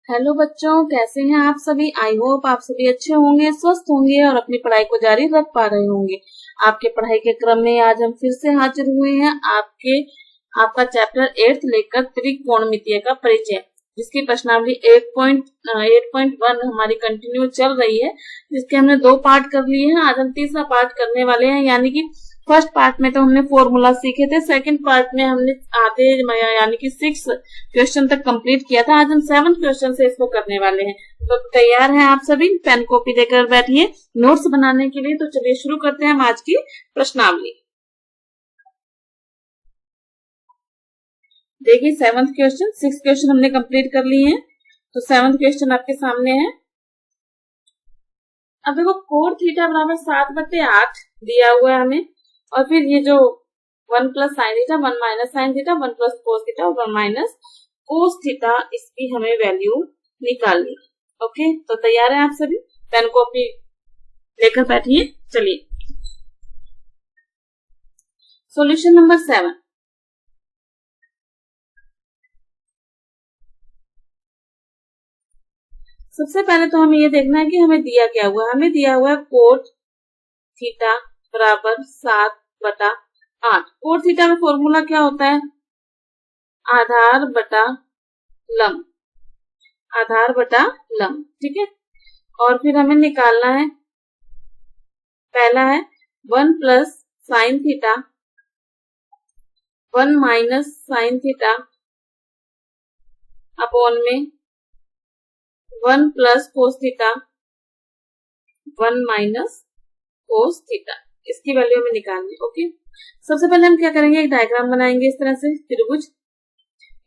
Hello बच्चों, कैसे हैं आप सभी। आई होप आप सभी अच्छे होंगे, स्वस्थ होंगे और अपनी पढ़ाई को जारी रख पा रहे होंगे। आपके पढ़ाई के क्रम में आज हम फिर से हाजिर हुए हैं आपका चैप्टर 8 लेकर त्रिकोणमितीय का परिचय, जिसकी प्रश्नावली 8.1 हमारी कंटिन्यू चल रही है, जिसके हमने 2 पार्ट कर लिए हैं। आज हम तीसरा पार्ट करने वाले हैं, यानी कि फर्स्ट पार्ट में तो हमने फॉर्मूला सीखे थे, सेकंड पार्ट में हमने आधे यानी कि 6 क्वेश्चन तक कंप्लीट किया था। आज हम 7 क्वेश्चन से इसको करने वाले हैं। तो तैयार हैं आप सभी, पेन कॉपी लेकर बैठिए नोट्स बनाने के लिए। तो चलिए शुरू करते हैं हम आज की प्रश्नावली। देखिए 7th क्वेश्चन, 6 क्वेश्चन हमने कंप्लीट कर लिए हैं, तो 7th क्वेश्चन आपके सामने है। अब देखो कोण थीटा बराबर 7/8 दिया हुआ है हमें, और फिर ये जो 1 plus sine theta, 1 minus sine theta, 1 plus cos theta और 1 माइनस कोस थीटा, इसकी हमें वैल्यू निकालनी है। ओके, तो तैयार है आप सभी, पेन कॉपी लेकर बैठिए। चलिए सॉल्यूशन नंबर 7। सबसे पहले तो हमें ये देखना है कि हमें दिया क्या हुआ है। हमें दिया हुआ है कोट थीटा बराबर 7/8। कोट थीटा में फॉर्मूला क्या होता है? आधार बटा लंब, आधार बटा लंब, ठीक है। और फिर हमें निकालना है, पहला है 1 plus sine theta, 1 minus sine theta upon में 1 plus cos theta, 1 minus cos theta, इसकी वैल्यू हमें निकालनी है। ओके, सबसे पहले हम क्या करेंगे, एक डायग्राम बनाएंगे इस तरह से। त्रिभुज,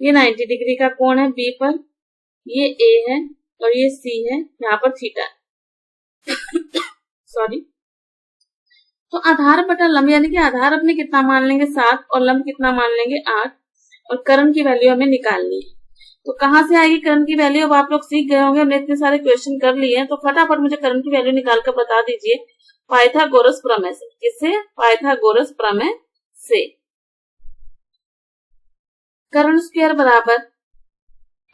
ये 90 डिग्री का कोण है बी पर, ये ए है और ये सी है, यहाँ पर थीटा सॉरी। तो आधार बटा लंब, यानी कि आधार अपने कितना मान लेंगे 7 और लंब कितना मान लेंगे 8, और कर्ण की वैल्यू हमें निकालनी है। तो कहाँ से आएगी कर्ण की वैल्यू? अब आप लोग सीख गए होंगे, हमने इतने सारे क्वेश्चन कर लिए हैं, तो फटाफट मुझे कर्ण की वैल्यू निकालकर बता दीजिए। पाइथागोरस प्रमेय से। किससे? पाइथागोरस प्रमेय से। कर्ण स्क्वायर बराबर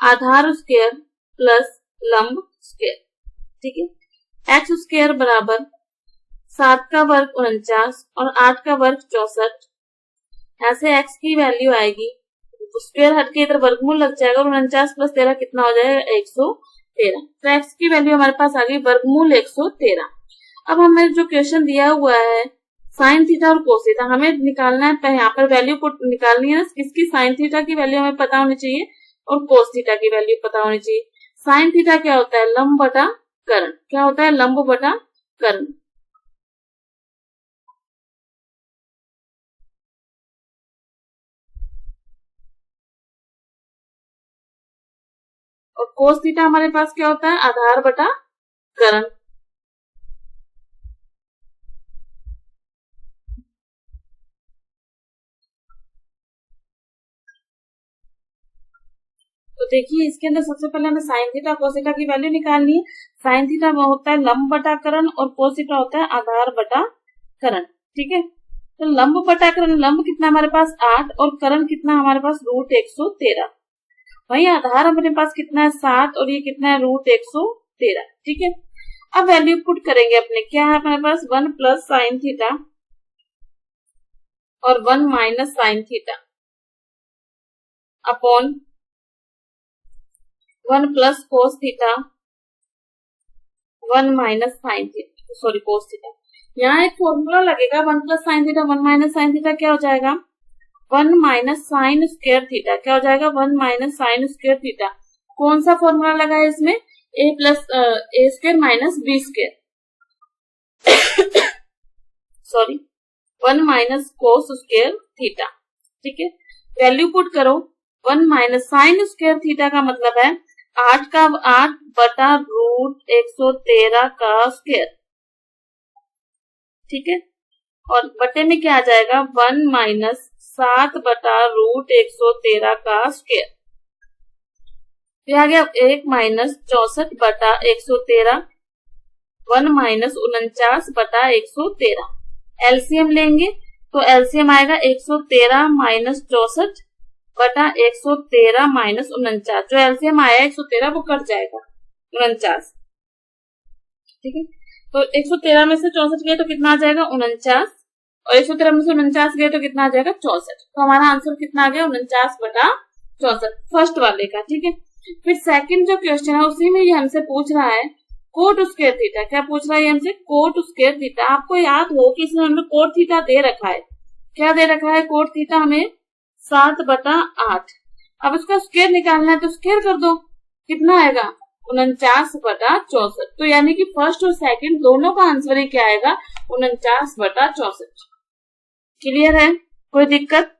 आधार स्क्वायर प्लस लंब स्क्वायर, ठीक है। एक्स स्क्वायर बराबर 7 का वर्ग 49 और 8 का वर्ग 64। ऐसे एक्स की वैल्यू आएगी, स्क्वायर हट के इधर वर्गमूल लग जाएगा, 49 प्लस 13 कितना हो जाएगा? 113। तो एक्स की वैल्यू हमारे पास आ गई वर्गमूल 113। अब हमें जो क्वेश्चन दिया हुआ है साइन थीटा और कोस थीटा, हमें निकालना है। यहाँ पर वैल्यू पुट निकालनी है ना, किसकी? साइन थीटा की वैल्यू हमें पता होनी चाहिए और कोस थीटा की वैल्यू पता होनी चाहिए। साइन थीटा क्या होता है? लंब बटा कर्ण। क्या होता है? लंब बटा कर्ण। और कोस थीटा हमारे पास क्या होता है? आधार बटा कर्ण। तो देखिए इसके अंदर सबसे पहले हमें साइन थीटा कोस थीटा की वैल्यू निकालनी है। साइन थीटा होता है लंब बटा कर्ण और कोस थीटा होता है आधार बटा कर्ण, ठीक है। तो लंब बटा कर्ण, लंब कितना हमारे पास 8 और कर्ण कितना हमारे पास √113। वही आधार हमारे पास कितना है 7 और ये कितना है √113, ठीक है। अब वैल्यू पुट करेंगे अपने, क्या है हमारे पास? 1 प्लस साइन थीटा और 1 minus sine theta upon 1 plus cos theta, 1 minus sine theta, sorry cos theta. यहाँ एक फॉर्मूला लगेगा, 1 plus sine theta 1 minus sine theta क्या हो जाएगा? 1 माइनस साइन स्क्वायर थीटा। क्या हो जाएगा? 1 माइनस साइन स्क्वायर थीटा। कौन सा फॉर्मूला लगा है इसमें? A plus A square minus B square sorry, 1 minus cos square theta, ठीक है। वैल्यू पुट करो, 1 माइनस साइन स्क्वायर थीटा का मतलब है 8 बटा √113 का स्क्वायर, ठीक है। और बटे में क्या आ जाएगा? 1 माइनस 7 बटा √113 का स्क्वायर। फिर आ गया 1 माइनस 64 बटा 113, 1 माइनस 49 बटा 113। एलसीएम लेंगे तो एलसीएम आएगा 113 माइनस 64, बटा 113 माइनस 49, जो एलसीएम आया 113 वो कट जाएगा 49, ठीक है। तो 113 में से 64 गए तो कितना आ जाएगा 49, और 113 में से 49 गए तो कितना आ जाएगा 64। तो हमारा आंसर कितना आ गया 49 बटा 64 फर्स्ट वाले का, ठीक है। फिर सेकंड जो क्वेश्चन है उसी में ये हमसे पूछ रहा है कोट स्क्वायर थीटा। क्या पूछ रहा है ये हमसे? Coat square theta. आपको याद हो कि इसमें हमें कोट थीटा दे रखा है। क्या दे रखा है? कोट थीटा हमें 7/8। अब इसका स्क्वायर निकालना है तो स्क्वायर कर दो, कितना आएगा 49/64। तो यानी कि फर्स्ट और सेकंड दोनों का आंसर ही क्या आएगा 49/64। क्लियर है? कोई दिक्कत?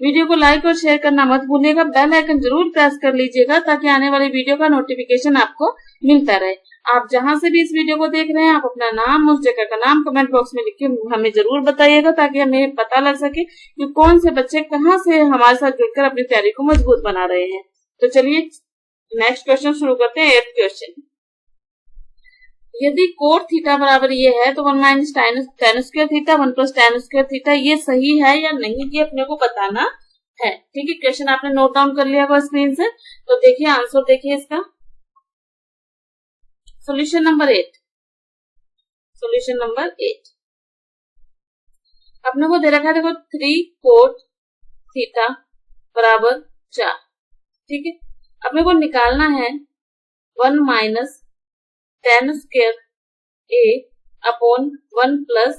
वीडियो को लाइक और शेयर करना मत भूलिएगा, बेल आइकन जरूर प्रेस कर लीजिएगा ताकि आने वाली वीडियो का नोटिफिकेशन आपको मिलता रहे। आप जहां से भी इस वीडियो को देख रहे हैं आप अपना नाम, उस जगह का नाम कमेंट बॉक्स में लिख के हमें जरूर बताइएगा ताकि हमें पता लग सके कि कौन से बच्चे कहाँ से हमारे साथ जुड़कर अपनी तैयारी को मजबूत बना रहे हैं। तो चलिए नेक्स्ट क्वेश्चन शुरू करते हैं। 8th क्वेश्चन, यदि कोट थीटा बराबर ये है तो 1 minus tan square theta 1 plus tan square theta ये सही है या नहीं, ये अपने को बताना है, ठीक है। क्वेश्चन आपने नोट डाउन कर लिया होगा स्क्रीन से, तो देखिए आंसर देखिए इसका। सॉल्यूशन नंबर 8, सॉल्यूशन नंबर 8 अपने को दे रखा है, देखो 3 कोट थीटा बराबर 4, ठीक है। अपने को निकालना है 1 minus tan square a upon 1 plus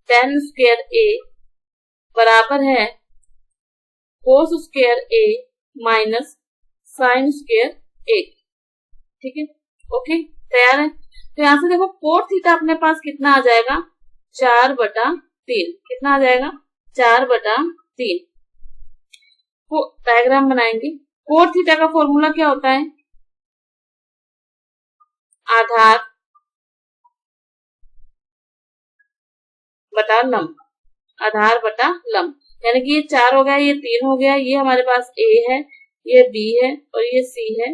tan square a बराबर है cos square a minus sin square a, ठीक है। ओके, तैयार है? तो यहां से देखो कोट थीटा अपने पास कितना आ जाएगा 4/3, कितना आ जाएगा 4/3। डायग्राम बनाएंगे। कोट थीटा का फॉर्मूला क्या होता है? आधार बटा लंब, आधार बटा लंब, यानी कि ये 4 हो गया, ये 3 हो गया, ये हमारे पास a है, ये b है और ये c है,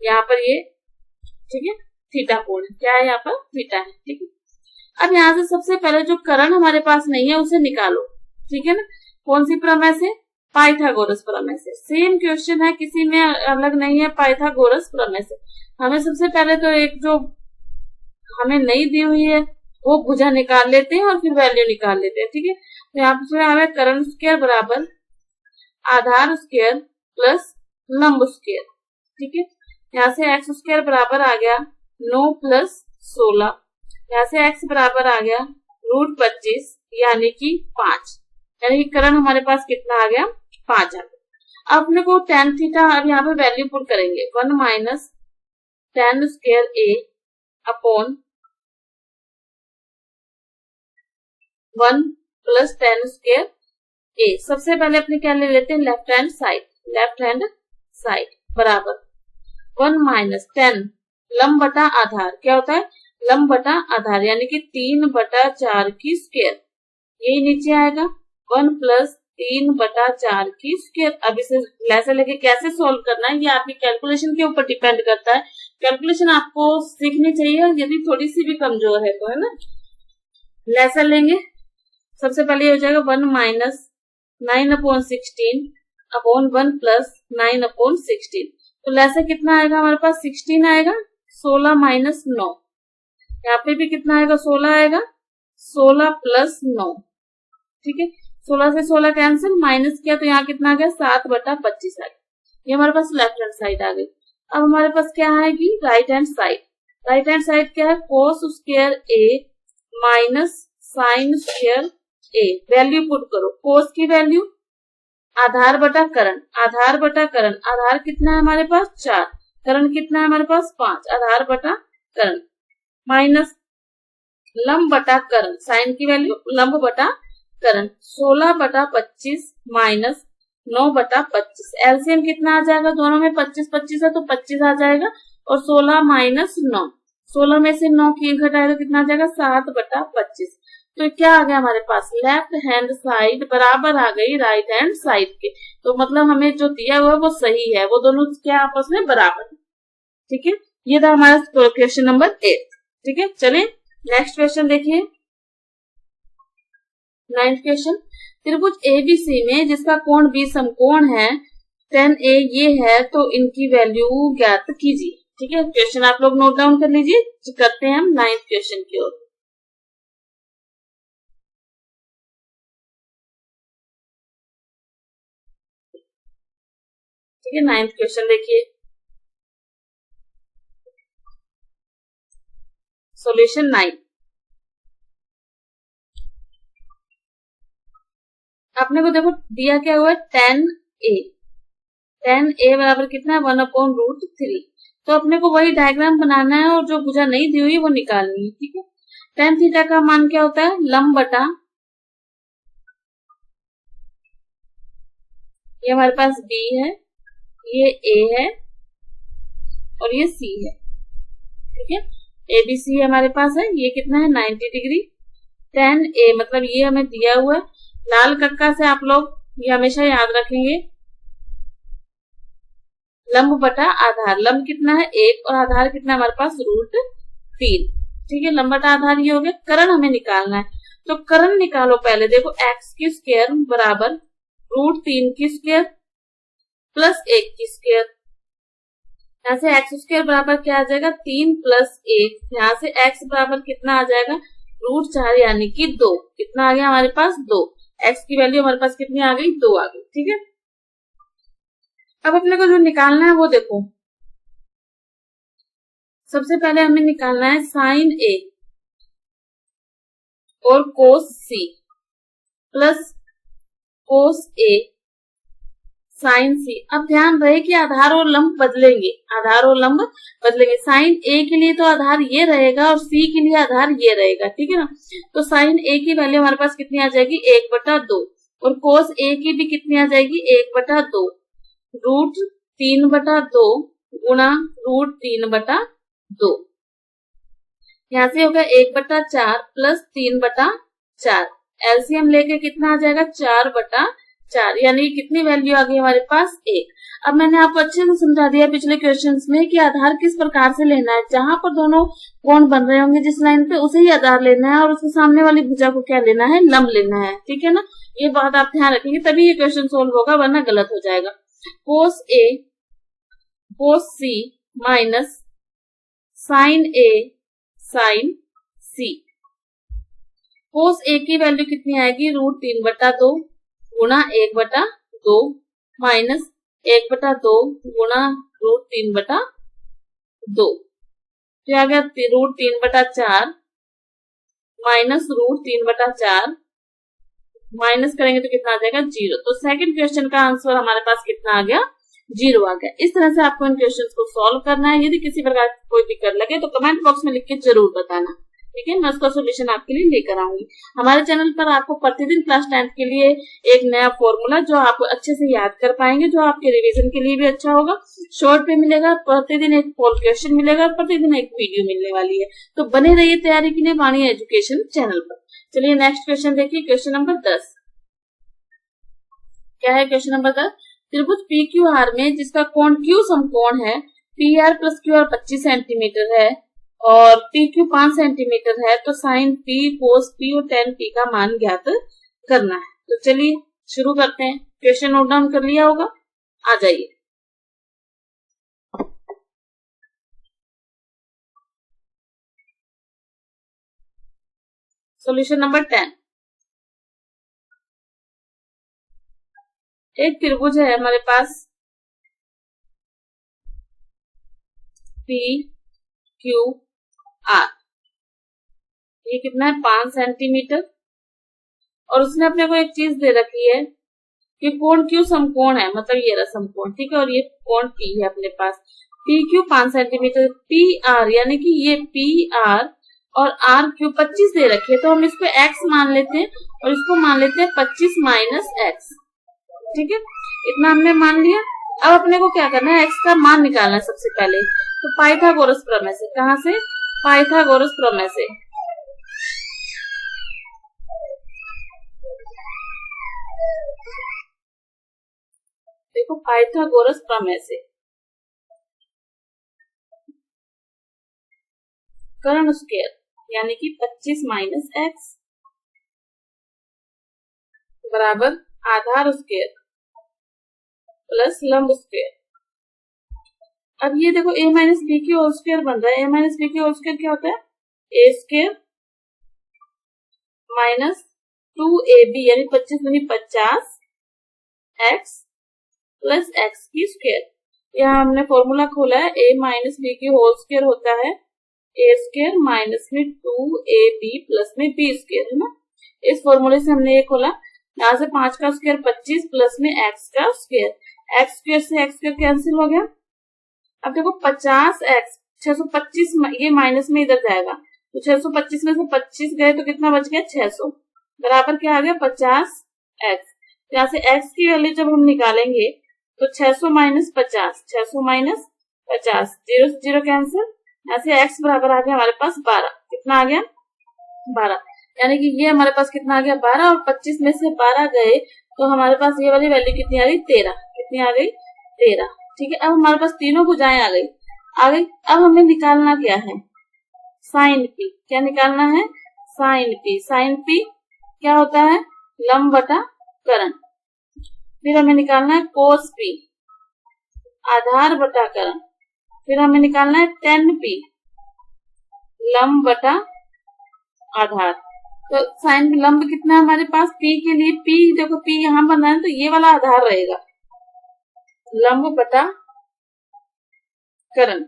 यहाँ पर ये, ठीक है, थीटा कोण क्या है, यहाँ पर थीटा है, ठीक है। अब यहाँ से सबसे पहले जो करण हमारे पास नहीं है उसे निकालो, ठीक है ना। कौन सी प्रमेय से? पाइथागोरस प्रमेय से। सेम क्वेश्चन है, किसी में अलग नहीं है, पाइथागोरस प्रमेय से। हमें सबसे पहले तो एक जो हमें नहीं दी हुई है वो भुजा निकाल लेते हैं और फिर वैल्यू निकाल लेते हैं, ठीक है। तो यहाँ पर हमें करण स्क्वायर बराबर आधार स्क्वायर प्लस लंब स्क्वायर, ठीक है। यहाँ से एक्स स्क्वायर बराबर आ गया 9 प्लस 16, यहाँ से एक्स बराबर आ गया √25 यानी कि 5, यानी कि करण हमारे पास कितना आ गया 5 आ गया। अब अपने को tan थीटा अब यहाँ पे वैल्यू पुट करेंगे 1 minus tan square a upon 1 plus tan square a। सबसे पहले अपने क्या ले लेते हैं लेफ्ट हैंड साइड बराबर 1 माइनस tan लंब बटा आधार, क्या होता है लंब बटा आधार, यानी कि 3/4 की स्क्वायर, यही नीचे आएगा 1 प्लस 3/4 की स्क्वायर। अब इसे लेसे लेके कैसे सॉल्व करना है ये आपकी कैलकुलेशन के ऊपर डिपेंड करता है। कैलकुलेशन आपको सीखनी चाहिए, यदि थोड़ी सी भी कमजोर है तो, है ना। लेसन लेंगे, सबसे पहले हो जाएगा 1 माइनस 9/16 अपॉन 1 प्लस 9/16। तो लेसन कितना आएगा हमारे पास 16 आएगा, 16 माइनस 9, यहाँ पे भी कितना आएगा 16 आएगा, 16 प्लस 9, ठीक है। 16 से 16 कैंसिल, माइनस किया तो यहाँ कितना आ गया 7/25 आ गया। ये हमारे पास लेफ्ट हैंड साइड आ गई। अब हमारे पास क्या आएगी right hand side. Right hand side क्या है cos square a minus sine square a। Value put करो, कोस की वैल्यू आधार बटा करण, आधार बटा करण, आधार कितना है हमारे पास 4, करण कितना है हमारे पास 5, आधार बटा करण माइनस लंब बटा करण, साइन की वैल्यू लंब बटा करण 16/25 माइनस 9/25। एलसीएम कितना आ जाएगा दोनों में 25 है तो 25 आ जाएगा, और 16 माइनस 9, 16 में से 9 की घटाए तो कितना आ जाएगा 7/25। तो क्या आ गया हमारे पास लेफ्ट हैंड साइड बराबर आ गई राइट हैंड साइड के। तो मतलब हमें जो दिया हुआ है वो सही है, वो दोनों क्या आपस में बराबर है, ठीक है। ये था हमारा क्वेश्चन नंबर 8, ठीक है। चलिए नेक्स्ट क्वेश्चन देखिए 9th क्वेश्चन। त्रिभुज एबीसी में जिसका कोण बी समकोण है, tan A ये है, तो इनकी वैल्यू ज्ञात कीजिए। ठीक है, क्वेश्चन आप लोग नोट डाउन कर लीजिए। करते हैं हम 9th क्वेश्चन की ओर। ठीक है, 9th क्वेश्चन देखिए। सॉल्यूशन 9। अपने को देखो दिया क्या हुआ है, tan A। tan A बराबर कितना है, 1/√3। तो अपने को वही डायग्राम बनाना है और जो भुजा नहीं दी हुई वो निकालनी है। ठीक है, tan थीटा का मान क्या होता है, लंब बटा, ये हमारे पास B है, ये A है और ये C है। ठीक है, ABC हमारे पास है, ये कितना है 90 डिग्री। tan A मतलब ये हमें दिया हुआ है, लाल कक्का से आप लोग ये हमेशा याद रखेंगे, लंब बटा आधार। लंब कितना है 1 और आधार कितना हमारे पास √3। ठीक है, लंब बटा आधार ये हो गया। करण हमें निकालना है, तो करण निकालो पहले। देखो x की स्क्वायर बराबर √3 की स्क्वायर प्लस 1 की स्क्वायर। यहाँ से x स्क्वायर बराबर क्या आ जाएगा, 3 प्लस 1। यहाँ से x बराबर कितना आ जाएगा, √4 यानी कि 2। कितना आ गया हमारे पास, 2। x की वैल्यू हमारे पास कितनी आ गई, 2 आ गई। ठीक है, अब अपने को जो निकालना है वो देखो, सबसे पहले हमें निकालना है साइन A और cos C plus cos A sine C। अब ध्यान रहे कि आधार और लंब बदलेंगे, आधार और लंब बदलेंगे। साइन A के लिए तो आधार ये रहेगा और C के लिए आधार ये रहेगा। ठीक है ना, तो साइन A की वैल्यू हमारे पास कितनी आ जाएगी, 1/2 और कोस A की भी कितनी आ जाएगी, 1/2। √3/2 गुणा √3/2। यहाँ से होगा 1/4 प्लस 3/4। एलसीएम लेके कितना आ जाएगा, 4/4, यानी कितनी वैल्यू आ गई हमारे पास, 1। अब मैंने आपको अच्छे से समझा दिया पिछले क्वेश्चंस में कि आधार किस प्रकार से लेना है। जहां पर दोनों कोण बन रहे होंगे जिस लाइन पे, उसे ही आधार लेना है और उसके सामने वाली भुजा को क्या लेना है, लंब लेना है। ठीक है ना, ये बात आप ध्यान रखेंगे, तभी ये क्वेश्चन सोल्व होगा, वरना गलत हो जाएगा। Cos A cos C minus sine A sine C। Cos A की वैल्यू कितनी आएगी, √3/2 गुणा 1/2 माइनस 1/2 गुणा √3/2। तो आ गया √3/4 माइनस √3/4, माइनस करेंगे तो कितना आ जाएगा, 0। तो सेकंड क्वेश्चन का आंसर हमारे पास कितना आ गया, 0 आ गया। इस तरह से आपको इन क्वेश्चंस को सॉल्व करना है। यदि किसी प्रकार की कोई दिक्कत लगे तो कमेंट बॉक्स में लिख के जरूर बताना। ठीक है, मैं उसका सोल्यूशन आपके लिए लेकर आऊंगी। हमारे चैनल पर आपको प्रतिदिन क्लास 10th के लिए एक नया फॉर्मूला जो आप अच्छे से याद कर पाएंगे, जो आपके रिवीजन के लिए भी अच्छा होगा, शॉर्ट पे मिलेगा। प्रतिदिन एक पोल क्वेश्चन मिलेगा, प्रतिदिन एक वीडियो मिलने वाली है। तो बने रहिए तैयारी के लिए वाणी एजुकेशन चैनल पर। चलिए नेक्स्ट क्वेश्चन देखिए, क्वेश्चन नंबर 10। क्या है क्वेश्चन नंबर 10, त्रिभुज PQR में जिसका कोण Q समकोण है, PR प्लस QR 25 सेंटीमीटर है और PQ 5 सेंटीमीटर है, तो साइन P कोस P और tan P का मान ज्ञात करना है। तो चलिए शुरू करते हैं। क्वेश्चन नोट डाउन कर लिया होगा, आ जाइए। Solution number 10। एक त्रिभुज है हमारे पास PQR, ये कितना है 5 सेंटीमीटर और उसने अपने को एक चीज दे रखी है कि कोण Q समकोण है, मतलब ये रहा समकोण। ठीक है, और ये कोण P है अपने पास। PQ 5 सेंटीमीटर, PR यानी कि ये PR और RQ 25 दे रखी है, तो हम इसको X मान लेते हैं और इसको मान लेते हैं 25 माइनस X। ठीक है, इतना हमने मान लिया। अब अपने को क्या करना है, X का मान निकालना है सबसे पहले। तो पाइथागोरस प्रमेय से, कहां से, पाइथागोरस प्रमेय से। देखो पाइथागोरस प्रमेय से कर्ण स्क्वायर यानी कि 25 माइनस X बराबर आधार स्क्वायर प्लस लंब स्क्वायर। अब ये देखो a माइनस बी की होल स्क्वायर बन रहा है। a माइनस बी की होल स्क्वायर क्या होता है? a स्क्वायर माइनस 2ab यानी 25 दूनी 50 x प्लस x की स्क्वायर। यहाँ हमने फॉर्मूला खोला है, a माइनस बी की होल स्क्वायर होता है a स्क्वायर माइनस में 2ab प्लस में b स्क्वायर, है ना। इस फॉर्मूले से हमने ये खोला। यहाँ से 5 का स्क्वायर 25 प्लस में x का स्क्वायर, x स्क्वायर से x स्क्वायर कैंसिल हो गया। अब देखो 50x 625 ये माइनस में इधर जाएगा तो 625 में से 25 गए तो कितना बच गया 600 बराबर क्या आ गया 50x। यहाँ से x की वैल्यू जब हम निकालेंगे तो 600 minus 50 600 minus 50 zero zero cancel. यहाँ से x बराबर आ गया हमारे पास 12। कितना आ गया 12, यानी कि ये हमारे पास कितना आ गया 12 और 25 में से 12 गए तो हमारे पास ये वाली वैल्यू कितनी आ गई 13। कितनी आ गई 13। ठीक है, अब हमारे पास तीनों भुजाएं आ गई। अब हमें निकालना क्या है साइन पी। क्या निकालना है साइन पी। साइन पी क्या होता है लंब बटा करण। फिर हमें निकालना है कोस पी आधार बटा करण। फिर हमें निकालना है टेन पी लंब बटा आधार। तो साइन लंब कितना है हमारे पास पी के लिए, पी देखो पी यहाँ बन रहा है तो ये वाला आधार रहेगा लंब बटा करण,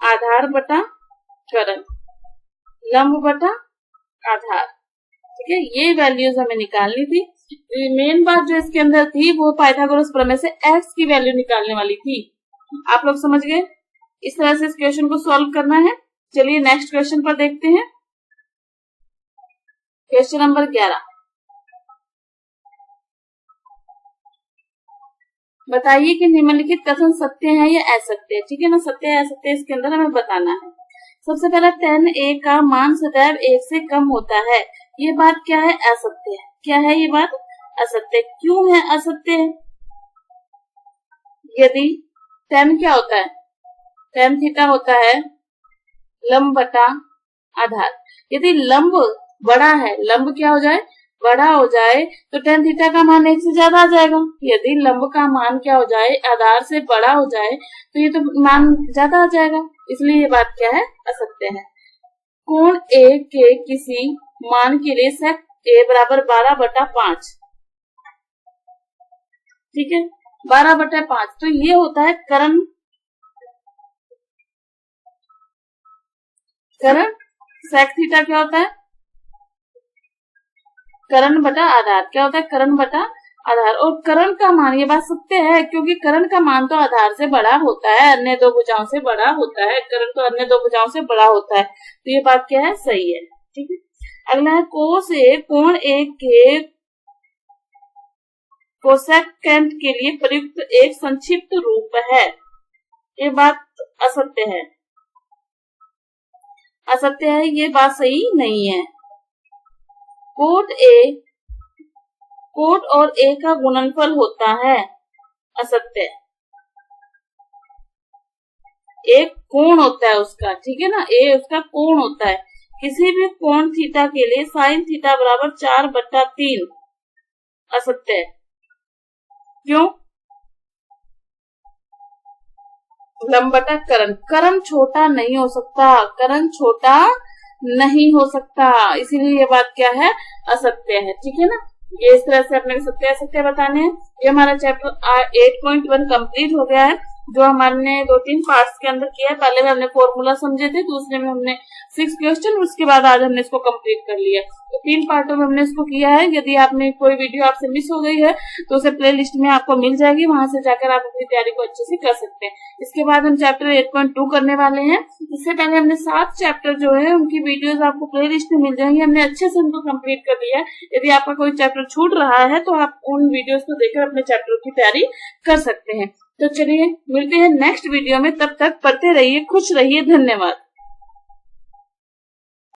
आधार बटा करण, लंब बटा आधार। ठीक है, ये वैल्यूज हमें निकालनी थी। मेन बात जो इसके अंदर थी वो पाइथागोरस प्रमेय से x की वैल्यू निकालने वाली थी। आप लोग समझ गए। इस तरह से इस क्वेश्चन को सॉल्व करना है। चलिए नेक्स्ट क्वेश्चन पर देखते हैं। क्वेश्चन नंबर 11, बताइए कि निम्नलिखित कथन सत्य है या असत्य है। ठीक है ना, सत्य है असत्य इसके अंदर हमें बताना है। सबसे पहला tan a का मान सदैव 1 से कम होता है। ये बात क्या है असत्य है। क्या है ये बात असत्य। क्यों है असत्य है? यदि tan क्या होता है tan थीटा होता है लंब बटा आधार। यदि लंब बड़ा है, लंब क्या हो जाए बड़ा हो जाए तो tan थीटा का मान 1 से ज्यादा आ जाएगा। यदि लंब का मान क्या हो जाए आधार से बड़ा हो जाए तो ये तो मान ज्यादा आ जाएगा। इसलिए ये बात क्या है असत्य है। कोण a के किसी मान के लिए sec a बराबर 12/5। ठीक है 12/5 तो ये होता है करण sec थीटा क्या होता है करण बटा आधार। क्या होता है करण बटा आधार। और करण का मान ये बात सत्य है क्योंकि करण का मान तो आधार से बड़ा होता है, अन्य दो भुजाओं से बड़ा होता है। करण तो अन्य दो भुजाओं से बड़ा होता है तो ये बात क्या है सही है। ठीक है, अगला है कोस ए कोण ए के कोसेकेंट के लिए प्रयुक्त एक संक्षिप्त रूप है। ये बात असत्य है। असत्य है, ये बात सही नहीं है। कोट और ए का गुणनफल होता है। असत्य। एक कोण होता है उसका, ठीक है ना, ए उसका कोण होता है। किसी भी कोण थीटा के लिए साइन थीटा बराबर 4/3। असत्य है। क्यों? लंब बटा करण। करण छोटा नहीं हो सकता, करण छोटा नहीं हो सकता, इसीलिए ये बात क्या है असत्य है। ठीक है ना, ये इस तरह से अपने सत्य असत्य बताने हैं। ये हमारा चैप्टर 8.1 कंप्लीट हो गया है, जो हमने 2-3 पार्ट्स के अंदर किया है। पहले में हमने फॉर्मूला समझे थे, दूसरे में हमने 6 क्वेश्चन, उसके बाद आज हमने इसको कंप्लीट कर लिया। तो 3 पार्टों में हमने इसको किया है। यदि आपने कोई वीडियो आपसे मिस हो गई है तो उसे प्ले लिस्ट में आपको मिल जाएगी, वहां से जाकर आप अपनी तैयारी को अच्छे से कर सकते हैं। इसके बाद हम चैप्टर 8.2 करने वाले हैं। इससे पहले हमने 7 चैप्टर जो है उनकी वीडियोस आपको प्ले लिस्ट में मिल जाएंगी। हमने अच्छे से उनको कंप्लीट कर लिया है। यदि आपका कोई चैप्टर छूट रहा है तो आप उन वीडियोस को देखकर अपने चैप्टर की तैयारी कर सकते हैं। तो चलिए मिलते हैं नेक्स्ट वीडियो में, तब तक पढ़ते रहिए, खुश रहिए, धन्यवाद।